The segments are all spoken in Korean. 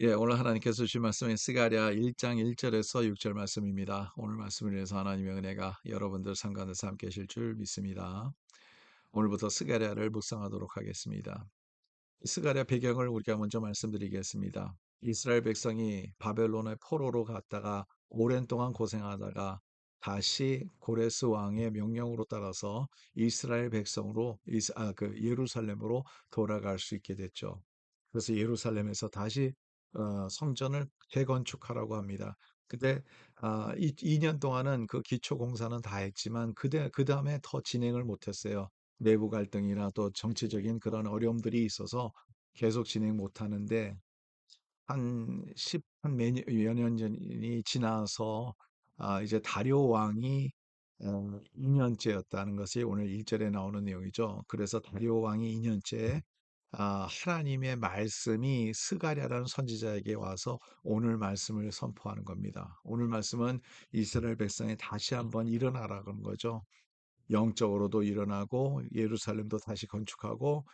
오늘 하나님께서 주신 말씀은 스가랴 1장 1절에서 6절 말씀입니다. 오늘 말씀을 위해서 하나님의 은혜가 여러분들 삶 가운데서 함께 하실 줄 믿습니다. 오늘부터 스가랴를 묵상하도록 하겠습니다. 스가랴 배경을 우리가 먼저 말씀드리겠습니다. 이스라엘 백성이 바벨론의 포로로 갔다가 오랜 동안 고생하다가 다시 고레스 왕의 명령으로 따라서 이스라엘 백성으로 예루살렘으로 돌아갈 수 있게 됐죠. 그래서 예루살렘에서 다시 성전을 재건축하라고 합니다. 근데 2년 동안은 그 기초 공사는 다 했지만 그 다음에 더 진행을 못했어요. 내부 갈등이나 또 정치적인 그런 어려움들이 있어서 계속 진행 못 하는데 한 몇년 전이 지나서 이제 다리오 왕이 2년째였다는 것이 오늘 1절에 나오는 내용이죠. 그래서 다리오 왕이 2년째 하나님의 말씀이 스가랴라는 선지자에게 와서 오늘 말씀을 선포하는 겁니다. 오늘 말씀은 이스라엘 백성이 다시 한번 일어나라는 거죠. 영적으로도 일어나고 예루살렘도 다시 건축하고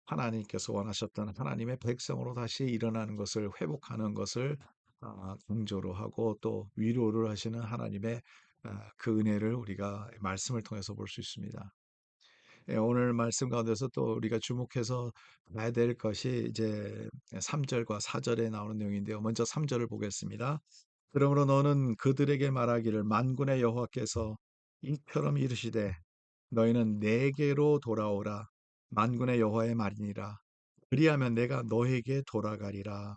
하나님께서 원하셨던 하나님의 백성으로 다시 일어나는 것을 회복하는 것을 강조로 하고 또 위로를 하시는 하나님의 그 은혜를 우리가 말씀을 통해서 볼 수 있습니다. 오늘 말씀 가운데서 또 우리가 주목해서 봐야 될 것이 이제 3절과 4절에 나오는 내용인데요. 먼저 3절을 보겠습니다. 그러므로 너는 그들에게 말하기를 만군의 여호와께서 이처럼 이르시되 너희는 내게로 돌아오라. 만군의 여호와의 말이니라. 그리하면 내가 너에게 돌아가리라.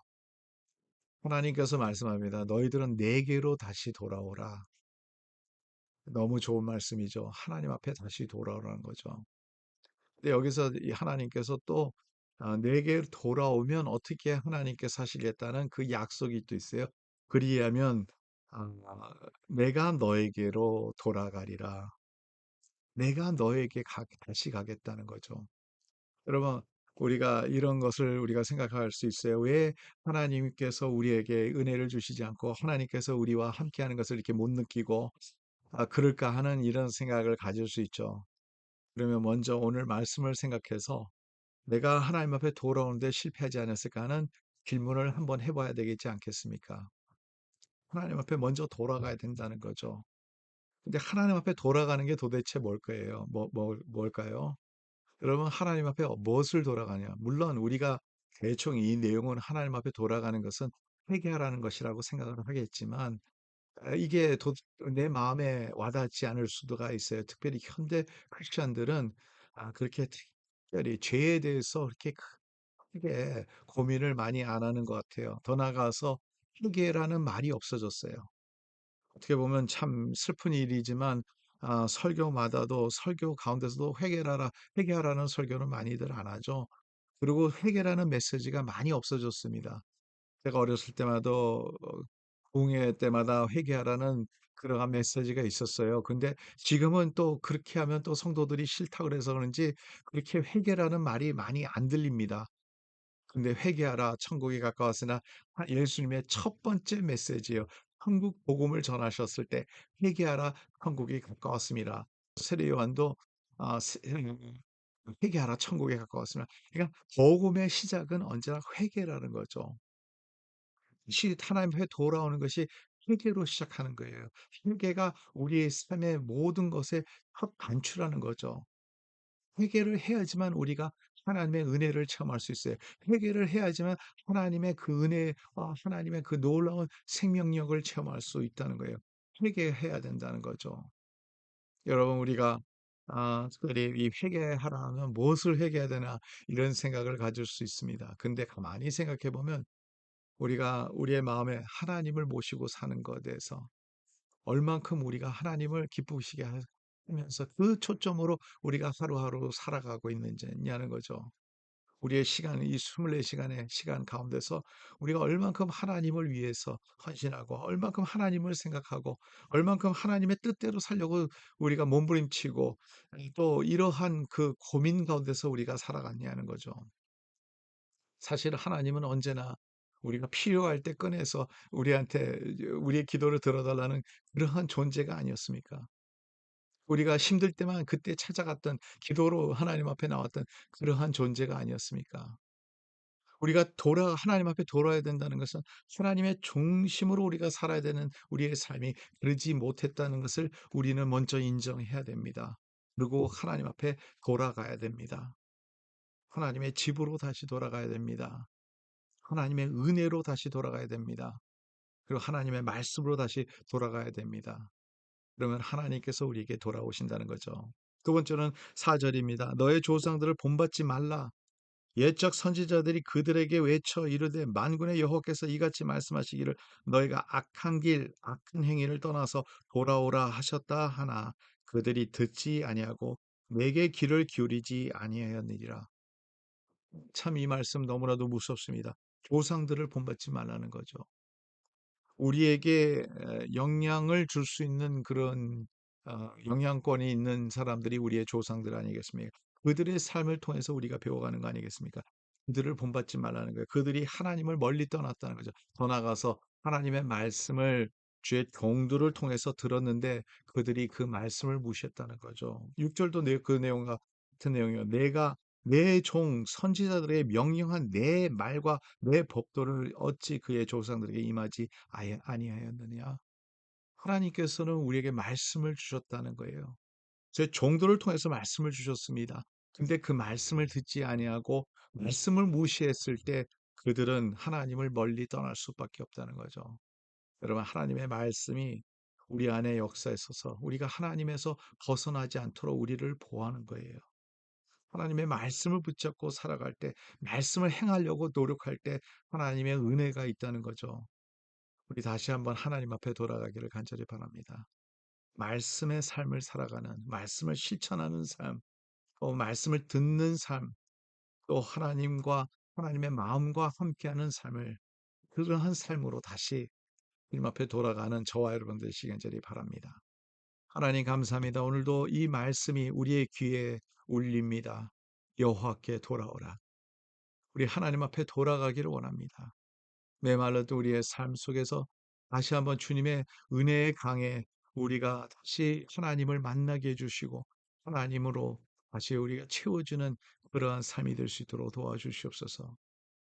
하나님께서 말씀합니다. 너희들은 내게로 다시 돌아오라. 너무 좋은 말씀이죠. 하나님 앞에 다시 돌아오라는 거죠. 근데 여기서 이 하나님께서 또 내게 돌아오면 어떻게 하나님께서 하시겠다는 그 약속이 또 있어요. 그리하면 아, 내가 너에게로 돌아가리라. 내가 너에게 다시 가겠다는 거죠. 여러분, 우리가 이런 것을 우리가 생각할 수 있어요. 왜 하나님께서 우리에게 은혜를 주시지 않고 하나님께서 우리와 함께하는 것을 이렇게 못 느끼고 그럴까 하는 이런 생각을 가질 수 있죠. 그러면 먼저 오늘 말씀을 생각해서 내가 하나님 앞에 돌아오는데 실패하지 않았을까 하는 질문을 한번 해봐야 되겠지 않겠습니까? 하나님 앞에 먼저 돌아가야 된다는 거죠. 근데 하나님 앞에 돌아가는 게 도대체 뭘 거예요? 뭘까요? 여러분, 하나님 앞에 무엇을 돌아가냐? 물론 우리가 대충 이 내용은 하나님 앞에 돌아가는 것은 회개하라는 것이라고 생각을 하겠지만 이게 내 마음에 와닿지 않을 수도가 있어요. 특별히 현대 크리스천들은 그렇게 특별히 죄에 대해서 그렇게 크게 고민을 많이 안 하는 것 같아요. 더 나아가서 회개라는 말이 없어졌어요. 어떻게 보면 참 슬픈 일이지만 설교마다도 설교 가운데서도 회개하라는 설교는 많이들 안 하죠. 그리고 회개라는 메시지가 많이 없어졌습니다. 제가 어렸을 때마다 공회 때마다 회개하라는 그러한 메시지가 있었어요. 근데 지금은 또 그렇게 하면 또 성도들이 싫다 그래서 그런지 그렇게 회개라는 말이 많이 안 들립니다. 근데 회개하라 천국이 가까웠으나 예수님의 첫 번째 메시지요. 한국 복음을 전하셨을 때 회개하라 천국이 가까웠습니다. 세례 요한도 회개하라 천국에 가까웠습니다. 그러니까 복음의 시작은 언제나 회개라는 거죠. 하나님 앞에 돌아오는 것이 회개로 시작하는 거예요. 회개가 우리의 삶의 모든 것의 첫 단추라는 거죠. 회개를 해야지만 우리가 하나님의 은혜를 체험할 수 있어요. 회개를 해야지만 하나님의 그 은혜와 하나님의 그 놀라운 생명력을 체험할 수 있다는 거예요. 회개해야 된다는 거죠. 여러분, 우리가 특별히 이 회개하라면 무엇을 회개해야 되나 이런 생각을 가질 수 있습니다. 근데 가만히 생각해 보면 우리가 우리의 마음에 하나님을 모시고 사는 것에 대해서 얼만큼 우리가 하나님을 기쁘시게 하면서 그 초점으로 우리가 하루하루 살아가고 있느냐는 거죠. 우리의 시간, 이 24시간의 시간 가운데서 우리가 얼만큼 하나님을 위해서 헌신하고, 얼만큼 하나님을 생각하고, 얼만큼 하나님의 뜻대로 살려고 우리가 몸부림치고, 또 이러한 그 고민 가운데서 우리가 살아갔냐는 거죠. 사실 하나님은 언제나 우리가 필요할 때 꺼내서 우리한테 우리의 기도를 들어달라는 그러한 존재가 아니었습니까? 우리가 힘들 때만 그때 찾아갔던 기도로 하나님 앞에 나왔던 그러한 존재가 아니었습니까? 우리가 하나님 앞에 돌아야 된다는 것은 하나님의 중심으로 우리가 살아야 되는 우리의 삶이 그러지 못했다는 것을 우리는 먼저 인정해야 됩니다. 그리고 하나님 앞에 돌아가야 됩니다. 하나님의 집으로 다시 돌아가야 됩니다. 하나님의 은혜로 다시 돌아가야 됩니다. 그리고 하나님의 말씀으로 다시 돌아가야 됩니다. 그러면 하나님께서 우리에게 돌아오신다는 거죠. 두 번째는 4절입니다. 너의 조상들을 본받지 말라. 옛적 선지자들이 그들에게 외쳐 이르되 만군의 여호와께서 이같이 말씀하시기를 너희가 악한 길 악한 행위를 떠나서 돌아오라 하셨다 하나 그들이 듣지 아니하고 내게 귀를 기울이지 아니하였느니라. 참 이 말씀 너무나도 무섭습니다. 조상들을 본받지 말라는 거죠. 우리에게 영향을 줄 수 있는 그런 영향권이 있는 사람들이 우리의 조상들 아니겠습니까? 그들의 삶을 통해서 우리가 배워가는 거 아니겠습니까? 그들을 본받지 말라는 거예요. 그들이 하나님을 멀리 떠났다는 거죠. 더 나아가서 하나님의 말씀을 주의 종들을 통해서 들었는데 그들이 그 말씀을 무시했다는 거죠. 6절도 그 내용과 같은 내용이요. 내가 내 종 선지자들에게 명령한 내 말과 내 법도를 어찌 그의 조상들에게 임하지 아니하였느냐. 하나님께서는 우리에게 말씀을 주셨다는 거예요. 제 종들을 통해서 말씀을 주셨습니다. 근데 그 말씀을 듣지 아니하고 말씀을 무시했을 때 그들은 하나님을 멀리 떠날 수밖에 없다는 거죠. 여러분, 하나님의 말씀이 우리 안에 역사에 있어서 우리가 하나님에서 벗어나지 않도록 우리를 보호하는 거예요. 하나님의 말씀을 붙잡고 살아갈 때, 말씀을 행하려고 노력할 때 하나님의 은혜가 있다는 거죠. 우리 다시 한번 하나님 앞에 돌아가기를 간절히 바랍니다. 말씀의 삶을 살아가는, 말씀을 실천하는 삶, 또 말씀을 듣는 삶, 또 하나님의 마음과 함께하는 삶을, 그러한 삶으로 다시 주님 앞에 돌아가는 저와 여러분들 되시기 간절히 바랍니다. 하나님 감사합니다. 오늘도 이 말씀이 우리의 귀에 울립니다. 여호와께 돌아오라. 우리 하나님 앞에 돌아가기를 원합니다. 메말랐던 우리의 삶 속에서 다시 한번 주님의 은혜의 강에 우리가 다시 하나님을 만나게 해주시고 하나님으로 다시 우리가 채워주는 그러한 삶이 될 수 있도록 도와주시옵소서.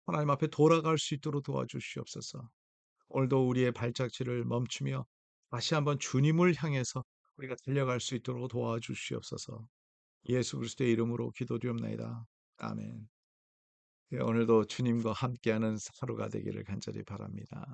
하나님 앞에 돌아갈 수 있도록 도와주시옵소서. 오늘도 우리의 발자취를 멈추며 다시 한번 주님을 향해서 우리가 달려갈 수 있도록 도와주시옵소서. 예수 그리스도의 이름으로 기도드립나이다. 아멘. 예, 오늘도 주님과 함께하는 하루가 되기를 간절히 바랍니다.